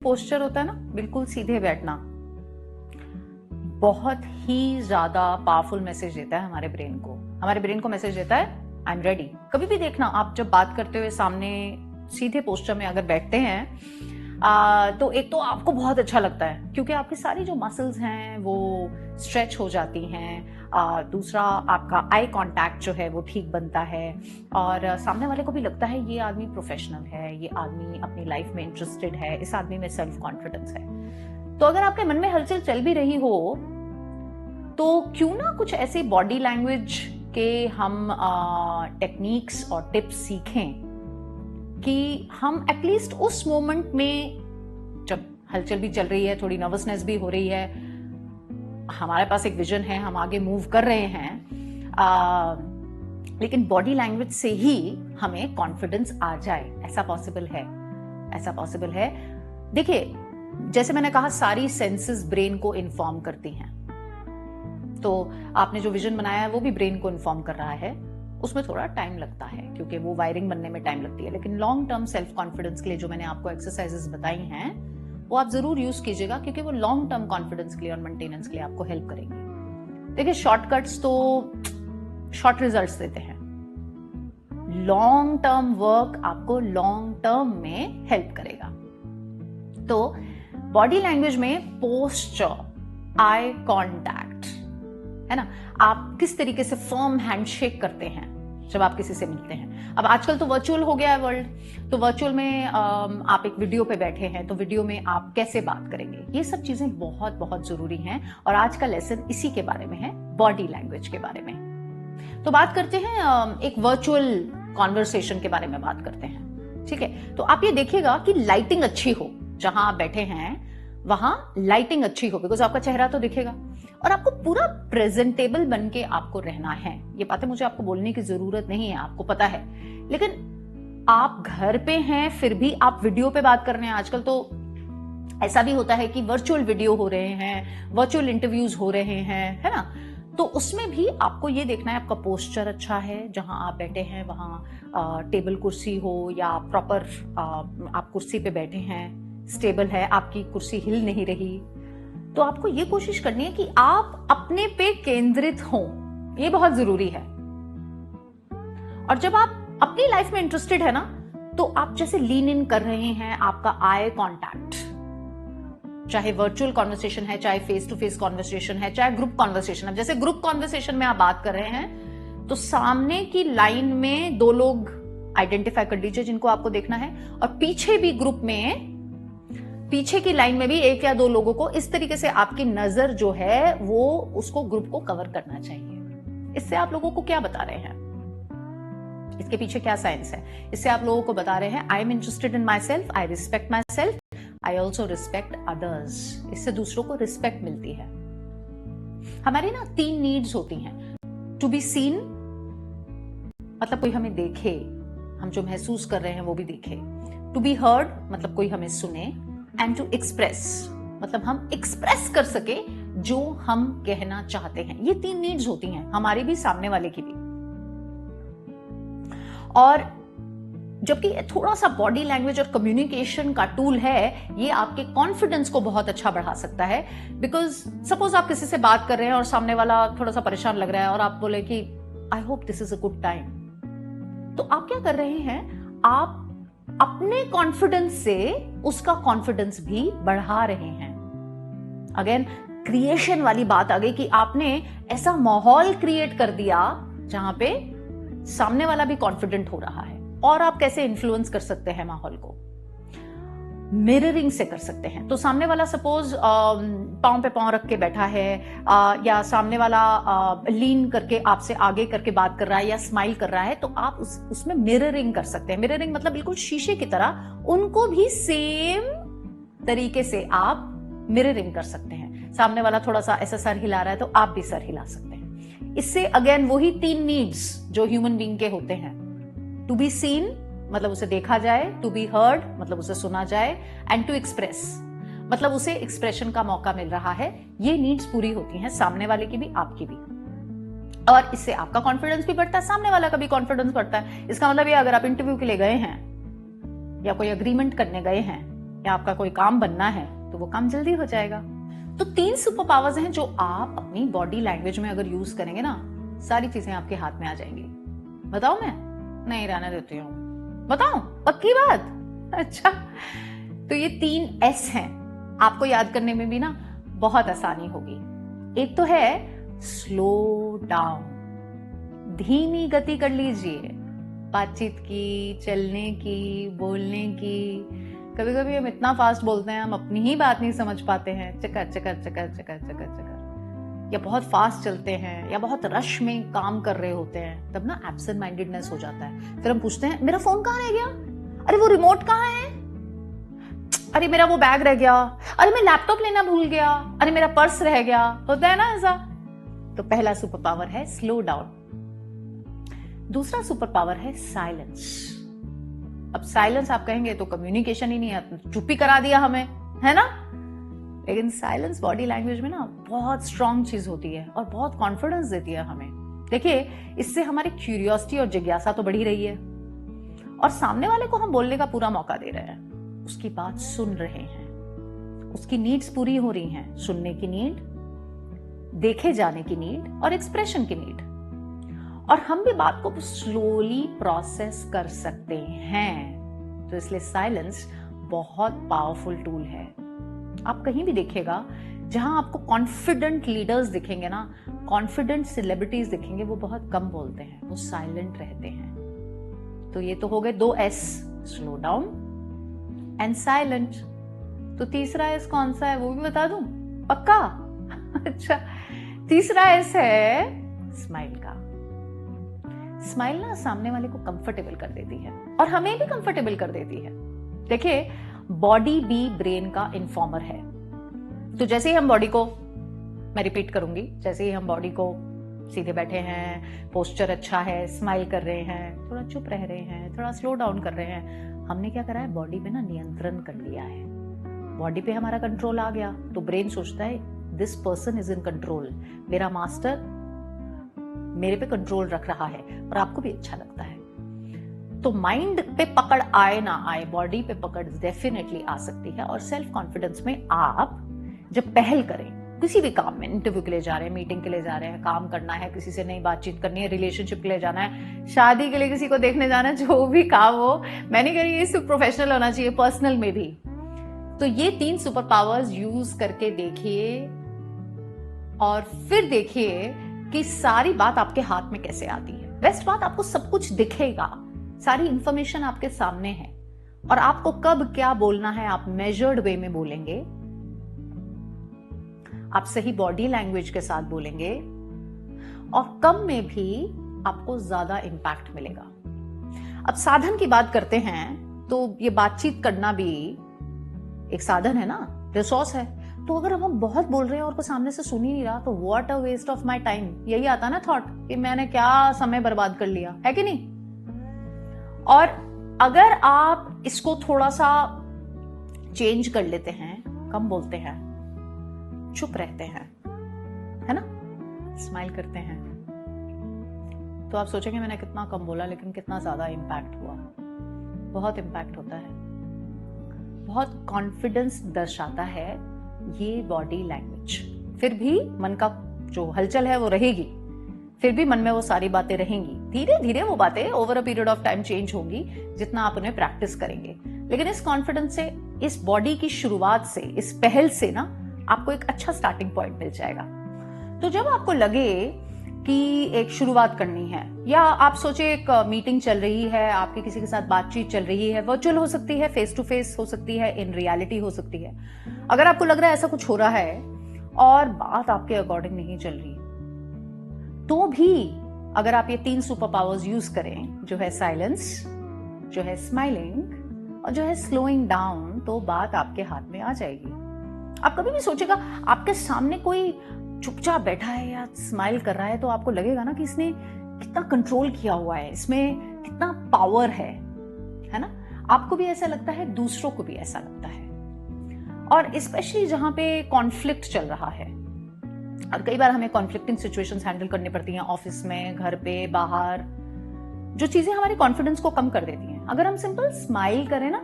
Posture होता है ना, बिल्कुल सीधे बैठना, बहुत ही ज्यादा पावरफुल मैसेज देता है हमारे ब्रेन को। हमारे ब्रेन को मैसेज देता है आई एम रेडी। कभी भी देखना, आप जब बात करते हुए सामने सीधे पोस्चर में अगर बैठते हैं तो एक तो आपको बहुत अच्छा लगता है क्योंकि आपकी सारी जो मसल्स हैं वो स्ट्रेच हो जाती हैं। दूसरा, आपका आई कांटेक्ट जो है वो ठीक बनता है और सामने वाले को भी लगता है ये आदमी प्रोफेशनल है, ये आदमी अपनी लाइफ में इंटरेस्टेड है, इस आदमी में सेल्फ कॉन्फिडेंस है। तो अगर आपके मन में हलचल चल भी रही हो तो क्यों ना कुछ ऐसी बॉडी लैंग्वेज के हम टेक्निक्स और टिप्स सीखें कि हम एटलीस्ट उस मोमेंट में, जब हलचल भी चल रही है, थोड़ी नर्वसनेस भी हो रही है, हमारे पास एक विजन है, हम आगे मूव कर रहे हैं, लेकिन बॉडी लैंग्वेज से ही हमें कॉन्फिडेंस आ जाए। ऐसा पॉसिबल है, ऐसा पॉसिबल है। देखिए, जैसे मैंने कहा, सारी सेंसेस ब्रेन को इन्फॉर्म करती हैं। तो आपने जो विजन बनाया है वो भी ब्रेन को इन्फॉर्म कर रहा है। उसमें थोड़ा टाइम लगता है क्योंकि वो वायरिंग बनने में टाइम लगती है, लेकिन लॉन्ग टर्म सेल्फ कॉन्फिडेंस के लिए जो मैंने आपको एक्सरसाइजेस बताई हैं वो आप जरूर यूज कीजिएगा क्योंकि वो लॉन्ग टर्म कॉन्फिडेंस के लिए और मेंटेनेंस के लिए आपको हेल्प करेंगी। देखिए, शॉर्टकट्स तो शॉर्ट रिजल्ट्स देते हैं, लॉन्ग टर्म वर्क आपको लॉन्ग टर्म में हेल्प करेगा। तो बॉडी लैंग्वेज में पोस्चर, आई कांटेक्ट, है ना, आप किस तरीके से फर्म हैंडशेक करते हैं जब आप किसी से मिलते हैं। अब आजकल तो वर्चुअल हो गया है वर्ल्ड, तो वर्चुअल में आप एक वीडियो पे बैठे हैं तो वीडियो में आप कैसे बात करेंगे, ये सब चीजें बहुत बहुत जरूरी हैं और आज का लेसन इसी के बारे में है, बॉडी लैंग्वेज के बारे में। तो बात करते हैं, एक वर्चुअल कॉन्वर्सेशन के बारे में बात करते हैं, ठीक है। तो आप ये देखिएगा कि लाइटिंग अच्छी हो, जहां आप बैठे हैं वहां लाइटिंग अच्छी हो, बिकॉज आपका चेहरा तो दिखेगा और आपको पूरा प्रेजेंटेबल बन के आपको रहना है। ये बातें मुझे आपको बोलने की जरूरत नहीं है, आपको पता है, लेकिन आप घर पे हैं फिर भी आप वीडियो पे बात कर रहे हैं। आजकल तो ऐसा भी होता है कि वर्चुअल वीडियो हो रहे हैं, वर्चुअल इंटरव्यूज हो रहे हैं, है ना। तो उसमें भी आपको ये देखना है आपका पोस्चर अच्छा है, जहां आप बैठे हैं वहां टेबल कुर्सी हो या प्रॉपर आप कुर्सी पे बैठे हैं, स्टेबल है, आपकी कुर्सी हिल नहीं रही। तो आपको ये कोशिश करनी है कि आप अपने पे केंद्रित हों, ये बहुत जरूरी है। और जब आप अपनी लाइफ में इंटरेस्टेड है ना, तो आप जैसे लीन इन कर रहे हैं, आपका आई कांटेक्ट, चाहे वर्चुअल कॉन्वर्सेशन है, चाहे फेस टू फेस कॉन्वर्सेशन है, चाहे ग्रुप कॉन्वर्सेशन है। जैसे ग्रुप कॉन्वर्सेशन में आप बात कर रहे हैं तो सामने की लाइन में दो लोग आइडेंटिफाई कर लीजिए जिनको आपको देखना है, और पीछे भी ग्रुप में, पीछे की लाइन में भी एक या दो लोगों को, इस तरीके से आपकी नजर जो है वो उसको ग्रुप को कवर करना चाहिए। इससे आप लोगों को क्या बता रहे हैं, इसके पीछे क्या साइंस है? इससे आप लोगों को बता रहे हैं I am interested in my self, I respect my self, I also respect others. इससे दूसरों को रिस्पेक्ट मिलती है। हमारी ना 3 नीड्स होती हैं। टू बी सीन, मतलब कोई हमें देखे, हम जो महसूस कर रहे हैं वो भी देखे। टू बी हर्ड, मतलब कोई हमें सुने। एंड टू एक्सप्रेस, मतलब हम एक्सप्रेस कर सके जो हम कहना चाहते हैं। ये 3 नीड्स होती हैं, हमारी भी, सामने वाले की भी। और जबकि थोड़ा सा बॉडी लैंग्वेज और कम्युनिकेशन का टूल है, ये आपके कॉन्फिडेंस को बहुत अच्छा बढ़ा सकता है। बिकॉज सपोज आप किसी से बात कर रहे हैं और सामने वाला थोड़ा सा परेशान लग रहा है और आप बोले कि I hope this is a good time, तो आप क्या कर रहे हैं, आप अपने कॉन्फिडेंस से उसका कॉन्फिडेंस भी बढ़ा रहे हैं। अगेन क्रिएशन वाली बात आ गई कि आपने ऐसा माहौल क्रिएट कर दिया जहां पे सामने वाला भी कॉन्फिडेंट हो रहा है। और आप कैसे इन्फ्लुएंस कर सकते हैं माहौल को? मिररिंग से कर सकते हैं। तो सामने वाला सपोज पांव पे पांव रख के बैठा है, या सामने वाला लीन करके आपसे आगे करके बात कर रहा है या स्माइल कर रहा है, तो आप उसमें मिररिंग कर सकते हैं। मिररिंग मतलब बिल्कुल शीशे की तरह उनको भी सेम तरीके से आप मिररिंग कर सकते हैं। सामने वाला थोड़ा सा ऐसा सर हिला रहा है तो आप भी सर हिला सकते हैं। इससे अगेन वही 3 नीड्स जो ह्यूमन बीइंग के होते हैं। टू बी सीन, मतलब उसे देखा जाए, टू बी हर्ड मतलब उसे सुना जाए, एंड टू एक्सप्रेस मतलब उसे एक्सप्रेशन का मौका मिल रहा है। ये नीड्स पूरी होती हैं, सामने वाले की भी आपकी भी, और इससे आपका कॉन्फिडेंस भी बढ़ता है, सामने वाला का भी कॉन्फिडेंस बढ़ता है। इसका मतलब ये, अगर आप इंटरव्यू के लिए गए हैं या कोई अग्रीमेंट करने गए हैं या आपका कोई काम बनना है तो वो काम जल्दी हो जाएगा। तो 3 सुपर पावर्स हैं जो आप अपनी बॉडी लैंग्वेज में अगर यूज करेंगे ना, सारी चीजें आपके हाथ में आ जाएंगी। बताओ मैं नहीं रहने देती हूँ, बताओ पक्की बात। अच्छा, तो ये 3 S हैं, आपको याद करने में भी ना बहुत आसानी होगी। एक तो है स्लो डाउन, धीमी गति कर लीजिए बातचीत की, चलने की, बोलने की। कभी कभी हम इतना फास्ट बोलते हैं हम अपनी ही बात नहीं समझ पाते हैं, चकर चकर चकर चकर चकर चकर, या बहुत फास्ट चलते हैं या बहुत रश में काम कर रहे होते हैं, तब ना एब्सेंट माइंडेडनेस हो जाता है। फिर हम पूछते हैं मेरा फोन कहाँ रह गया, अरे वो रिमोट कहाँ है, अरे मेरा वो बैग रह गया, अरे मैं लैपटॉप लेना भूल गया, अरे मेरा पर्स रह गया। होता है ना ऐसा। तो पहला सुपर पावर है स्लो डाउन। दूसरा सुपर पावर है साइलेंस। अब साइलेंस आप कहेंगे तो कम्युनिकेशन ही नहीं है, चुप्पी करा दिया हमें, है ना। लेकिन साइलेंस बॉडी लैंग्वेज में ना बहुत स्ट्रांग चीज होती है और बहुत कॉन्फिडेंस देती है हमें। देखिए, इससे हमारी क्यूरियोसिटी और जिज्ञासा तो बढ़ी रही है और सामने वाले को हम बोलने का पूरा मौका दे रहे हैं, उसकी बात सुन रहे हैं, उसकी नीड्स पूरी हो रही हैं, सुनने की नीड, देखे जाने की नीड और एक्सप्रेशन की नीड। और हम भी बात को स्लोली प्रोसेस कर सकते हैं। तो इसलिए साइलेंस बहुत पावरफुल टूल है। आप कहीं भी देखिएगा जहां आपको कॉन्फिडेंट लीडर्स दिखेंगे ना, कॉन्फिडेंट सेलिब्रिटीज दिखेंगे, वो बहुत कम बोलते हैं, वो साइलेंट रहते हैं। तो ये तो हो गए 2 S, slow down and silent. तो तीसरा S कौन सा है वो भी बता दूं, पक्का? अच्छा, तीसरा S है स्माइल का। स्माइल ना सामने वाले को कंफर्टेबल कर देती है और हमें भी कंफर्टेबल कर देती है। देखिए, बॉडी भी ब्रेन का इन्फॉर्मर है। तो जैसे ही हम बॉडी को, मैं रिपीट करूंगी, जैसे ही हम बॉडी को सीधे बैठे हैं, पोस्चर अच्छा है, स्माइल कर रहे हैं, थोड़ा चुप रह रहे हैं, थोड़ा स्लो डाउन कर रहे हैं, हमने क्या करा है, बॉडी पे ना नियंत्रण कर लिया है। बॉडी पे हमारा कंट्रोल आ गया तो ब्रेन सोचता है this person is in control, मेरा मास्टर मेरे पे कंट्रोल रख रहा है, और आपको भी अच्छा लगता है। तो माइंड पे पकड़ आए ना आए, बॉडी पे पकड़ डेफिनेटली आ सकती है। और सेल्फ कॉन्फिडेंस में आप जब पहल करें किसी भी काम में, इंटरव्यू के लिए जा रहे हैं, मीटिंग के लिए जा रहे हैं, काम करना है, किसी से नई बातचीत करनी है, रिलेशनशिप के लिए जाना है, शादी के लिए किसी को देखने जाना है, जो भी काम हो, मैं नहीं कह रही ये सिर्फ प्रोफेशनल होना चाहिए, पर्सनल में भी। तो ये 3 सुपर पावर्स यूज करके देखिए और फिर देखिए कि सारी बात आपके हाथ में कैसे आती है। बेस्ट बात, आपको सब कुछ दिखेगा, सारी इंफॉर्मेशन आपके सामने है, और आपको कब क्या बोलना है आप मेजर्ड वे में बोलेंगे, आप सही बॉडी लैंग्वेज के साथ बोलेंगे, और कम में भी आपको ज्यादा इंपैक्ट मिलेगा। अब साधन की बात करते हैं तो ये बातचीत करना भी एक साधन है ना, रिसोर्स है। तो अगर हम बहुत बोल रहे हैं और कोई सामने से सुन ही नहीं रहा तो what a waste of my time, यही आता ना थॉट कि मैंने क्या समय बर्बाद कर लिया, है कि नहीं। और अगर आप इसको थोड़ा सा चेंज कर लेते हैं, कम बोलते हैं, चुप रहते हैं, है ना, स्माइल करते हैं, तो आप सोचेंगे मैंने कितना कम बोला लेकिन कितना ज्यादा इंपैक्ट हुआ। बहुत इंपैक्ट होता है, बहुत कॉन्फिडेंस दर्शाता है ये बॉडी लैंग्वेज। फिर भी मन का जो हलचल है वो रहेगी, फिर भी मन में वो सारी बातें रहेंगी। धीरे धीरे वो बातें over a period of time change होंगी जितना आप उन्हें प्रैक्टिस करेंगे। लेकिन इस कॉन्फिडेंस से, इस बॉडी की शुरुआत से, इस पहल से ना आपको एक अच्छा स्टार्टिंग पॉइंट मिल जाएगा। तो जब आपको लगे कि एक शुरुआत करनी है, या आप सोचे एक मीटिंग चल रही है, आपकी किसी के साथ बातचीत चल रही है, वर्चुअल हो सकती है, फेस टू फेस हो सकती है, इन रियलिटी हो सकती है, अगर आपको लग रहा है ऐसा कुछ हो रहा है और बात आपके अकॉर्डिंग नहीं चल रही, तो भी अगर आप ये 3 सुपर पावर्स यूज करें, जो है साइलेंस, जो है स्माइलिंग और जो है स्लोइंग डाउन, तो बात आपके हाथ में आ जाएगी। आप कभी भी सोचेगा आपके सामने कोई चुपचाप बैठा है या स्माइल कर रहा है तो आपको लगेगा ना कि इसने कितना कंट्रोल किया हुआ है, इसमें कितना पावर है ना। आपको भी ऐसा लगता है, दूसरों को भी ऐसा लगता है। और स्पेशली जहां पे कॉन्फ्लिक्ट चल रहा है, और कई बार हमें कॉन्फ्लिक्टिंग सिचुएशंस हैंडल करनी पड़ती हैं, ऑफिस में, घर पे, बाहर, जो चीजें हमारे कॉन्फिडेंस को कम कर देती हैं। अगर हम सिंपल स्माइल करें ना,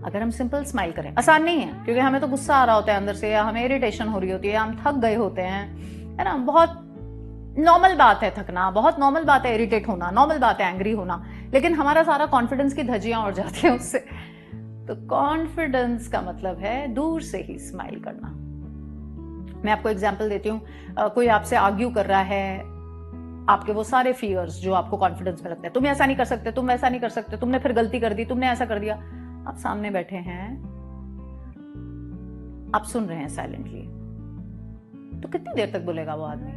अगर हम सिंपल स्माइल करें, आसान नहीं है क्योंकि हमें तो गुस्सा आ रहा होता है अंदर से, या हमें इरिटेशन हो रही होती है, या हम थक गए होते हैं, है ना। बहुत नॉर्मल बात है थकना, बहुत नॉर्मल बात है इरिटेट होना, नॉर्मल बात है एंग्री होना, लेकिन हमारा सारा कॉन्फिडेंस की धज्जियां उड़ जाती हैं उससे। तो कॉन्फिडेंस का मतलब है दूर से ही स्माइल करना। मैं आपको एग्जांपल देती हूँ। कोई आपसे आर्ग्यू कर रहा है, आपके वो सारे फियर्स जो आपको कॉन्फिडेंस में लगते हैं, तुम ऐसा नहीं कर सकते, तुम वैसा नहीं कर सकते, तुमने फिर गलती कर दी, तुमने ऐसा कर दिया। आप सामने बैठे हैं, आप सुन रहे हैं साइलेंटली, तो कितनी देर तक बोलेगा वो आदमी?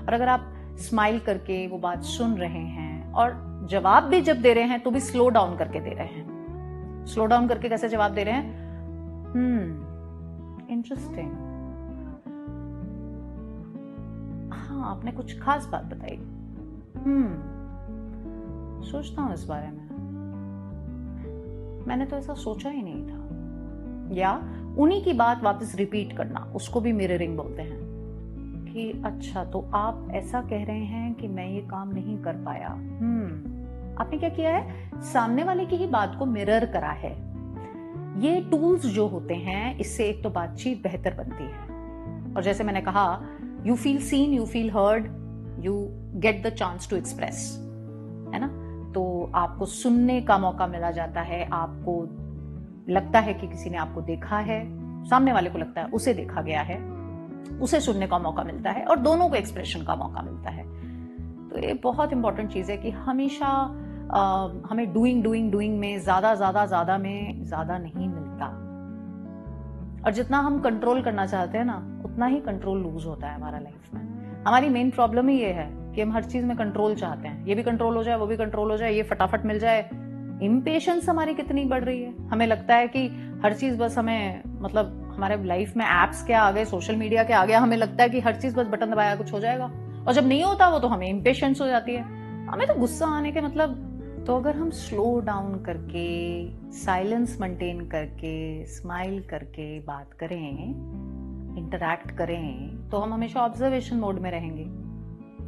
और अगर आप स्माइल करके वो बात सुन रहे हैं और जवाब भी जब दे रहे हैं तो भी स्लो डाउन करके दे रहे हैं। स्लो डाउन करके कैसे जवाब दे रहे हैं? इंटरेस्टिंग, हाँ आपने कुछ खास बात बताई, सोचता हूं इस बारे में, मैंने तो ऐसा सोचा ही नहीं था। या उन्हीं की बात वापस रिपीट करना, उसको भी मिररिंग बोलते हैं कि अच्छा तो आप ऐसा कह रहे हैं कि मैं ये काम नहीं कर पाया। आपने क्या किया है? सामने वाले की ही बात को मिरर करा है। ये टूल्स जो होते हैं, इससे एक तो बातचीत बेहतर बनती है, और जैसे मैंने कहा, you feel seen, you feel heard, you get the chance to express, है ना। तो आपको सुनने का मौका मिला जाता है, आपको लगता है कि किसी ने आपको देखा है, सामने वाले को लगता है उसे देखा गया है, उसे सुनने का मौका मिलता है, और दोनों को एक्सप्रेशन का मौका मिलता है। तो ये बहुत इंपॉर्टेंट चीज है कि हमेशा हमें डूइंग में ज्यादा नहीं मिलता, और जितना हम कंट्रोल करना चाहते हैं ना, उतना ही कंट्रोल लूज होता है हमारा लाइफ में। हमारी मेन प्रॉब्लम ही ये है कि हम हर चीज में कंट्रोल चाहते हैं, ये भी कंट्रोल हो जाए, वो भी कंट्रोल हो जाए, ये फटाफट मिल जाए। इम्पेशंस हमारी कितनी बढ़ रही है, हमें लगता है कि हर चीज बस हमें, मतलब हमारे लाइफ में एप्स क्या आ गए, सोशल मीडिया क्या आ गया, हमें लगता है कि हर चीज बस बटन दबाया कुछ हो जाएगा, और जब नहीं होता वो तो हमें इम्पेशंस हो जाती है, हमें तो गुस्सा आने के मतलब। तो अगर हम स्लो डाउन करके, साइलेंस मेंटेन करके, स्माइल करके बात करें, इंटरैक्ट करें, तो हम हमेशा ऑब्जर्वेशन मोड में रहेंगे,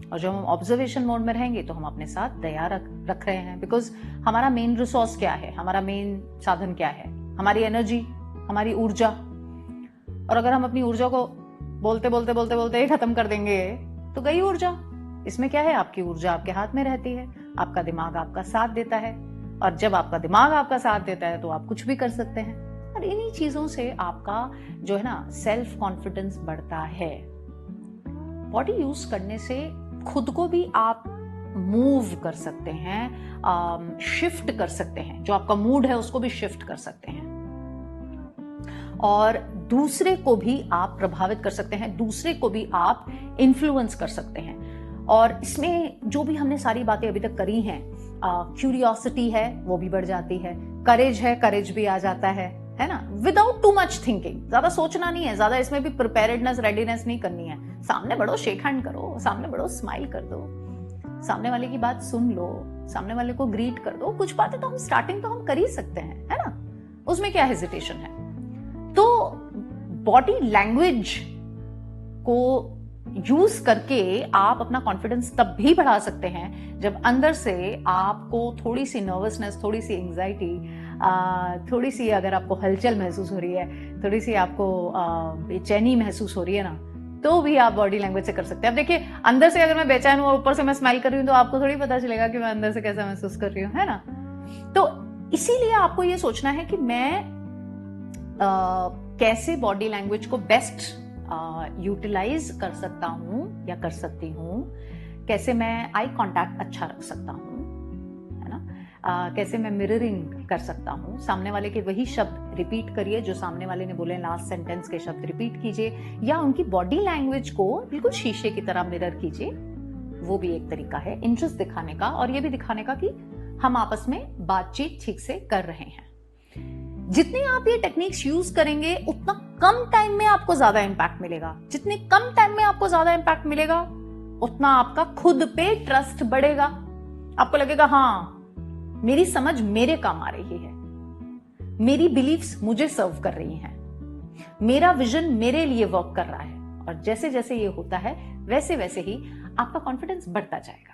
और जब हम ऑब्जर्वेशन मोड में रहेंगे तो हम अपने साथ दया रख रहे हैं। बिकॉज हमारा मेन रिसोर्स क्या है, हमारा मेन साधन क्या है? हमारी एनर्जी, हमारी ऊर्जा। और अगर हम अपनी ऊर्जा को बोलते ही खत्म कर देंगे तो गई ऊर्जा। इसमें क्या है? आपकी ऊर्जा आपके हाथ में रहती है, आपका दिमाग आपका साथ देता है, और जब आपका दिमाग आपका साथ देता है तो आप कुछ भी कर सकते हैं। और इन्हीं चीजों से आपका जो है ना, सेल्फ कॉन्फिडेंस बढ़ता है। बॉडी यूज करने से खुद को भी आप मूव कर सकते हैं, शिफ्ट कर सकते हैं, जो आपका मूड है उसको भी शिफ्ट कर सकते हैं, और दूसरे को भी आप प्रभावित कर सकते हैं, दूसरे को भी आप इन्फ्लुएंस कर सकते हैं। और इसमें जो भी हमने सारी बातें अभी तक करी हैं, क्यूरियोसिटी है वो भी बढ़ जाती है, करेज है, करेज भी आ जाता है ना, विदाउट टू मच थिंकिंग। ज्यादा सोचना नहीं है, ज्यादा इसमें भी प्रिपेयर्डनेस, रेडीनेस नहीं करनी है। सामने बढ़ो, शेक हैंड करो, सामने बढ़ो, स्माइल कर दो, सामने वाले की बात सुन लो, सामने वाले को ग्रीट कर दो। कुछ बातें तो हम स्टार्टिंग तो हम कर ही सकते हैं, है ना, उसमें क्या हेजिटेशन है। तो बॉडी लैंग्वेज को यूज करके आप अपना कॉन्फिडेंस तब भी बढ़ा सकते हैं जब अंदर से आपको थोड़ी सी नर्वसनेस, थोड़ी सी एंजाइटी, थोड़ी सी अगर आपको हलचल महसूस हो रही है, थोड़ी सी आपको बेचैनी महसूस हो रही है ना, तो भी आप बॉडी लैंग्वेज से कर सकते हैं। अब देखिए, अंदर से अगर मैं बेचैन हूं और ऊपर से मैं स्माइल कर रही हूं तो आपको थोड़ी पता चलेगा कि मैं अंदर से कैसा महसूस कर रही हूं, है ना। तो इसीलिए आपको ये सोचना है कि मैं कैसे बॉडी लैंग्वेज को बेस्ट यूटिलाइज कर सकता हूं या कर सकती हूं, कैसे मैं आई कांटेक्ट अच्छा रख सकता हूं, है ना, कैसे मैं मिररिंग कर सकता हूं। सामने वाले के वही शब्द रिपीट करिए जो सामने वाले ने बोले, लास्ट सेंटेंस के शब्द रिपीट कीजिए, या उनकी बॉडी लैंग्वेज को बिल्कुल शीशे की तरह मिरर कीजिए। वो भी एक तरीका है इंटरेस्ट दिखाने का, और ये भी दिखाने का कि हम आपस में बातचीत ठीक से कर रहे हैं। जितने आप ये टेक्निक्स यूज करेंगे उतना कम टाइम में आपको ज्यादा इंपैक्ट मिलेगा। जितने कम टाइम में आपको ज्यादा इंपैक्ट मिलेगा उतना आपका खुद पे ट्रस्ट बढ़ेगा। आपको लगेगा हाँ, मेरी समझ मेरे काम आ रही है, मेरी बिलीफ्स मुझे सर्व कर रही हैं, मेरा विजन मेरे लिए वर्क कर रहा है। और जैसे जैसे ये होता है वैसे वैसे ही आपका कॉन्फिडेंस बढ़ता जाएगा।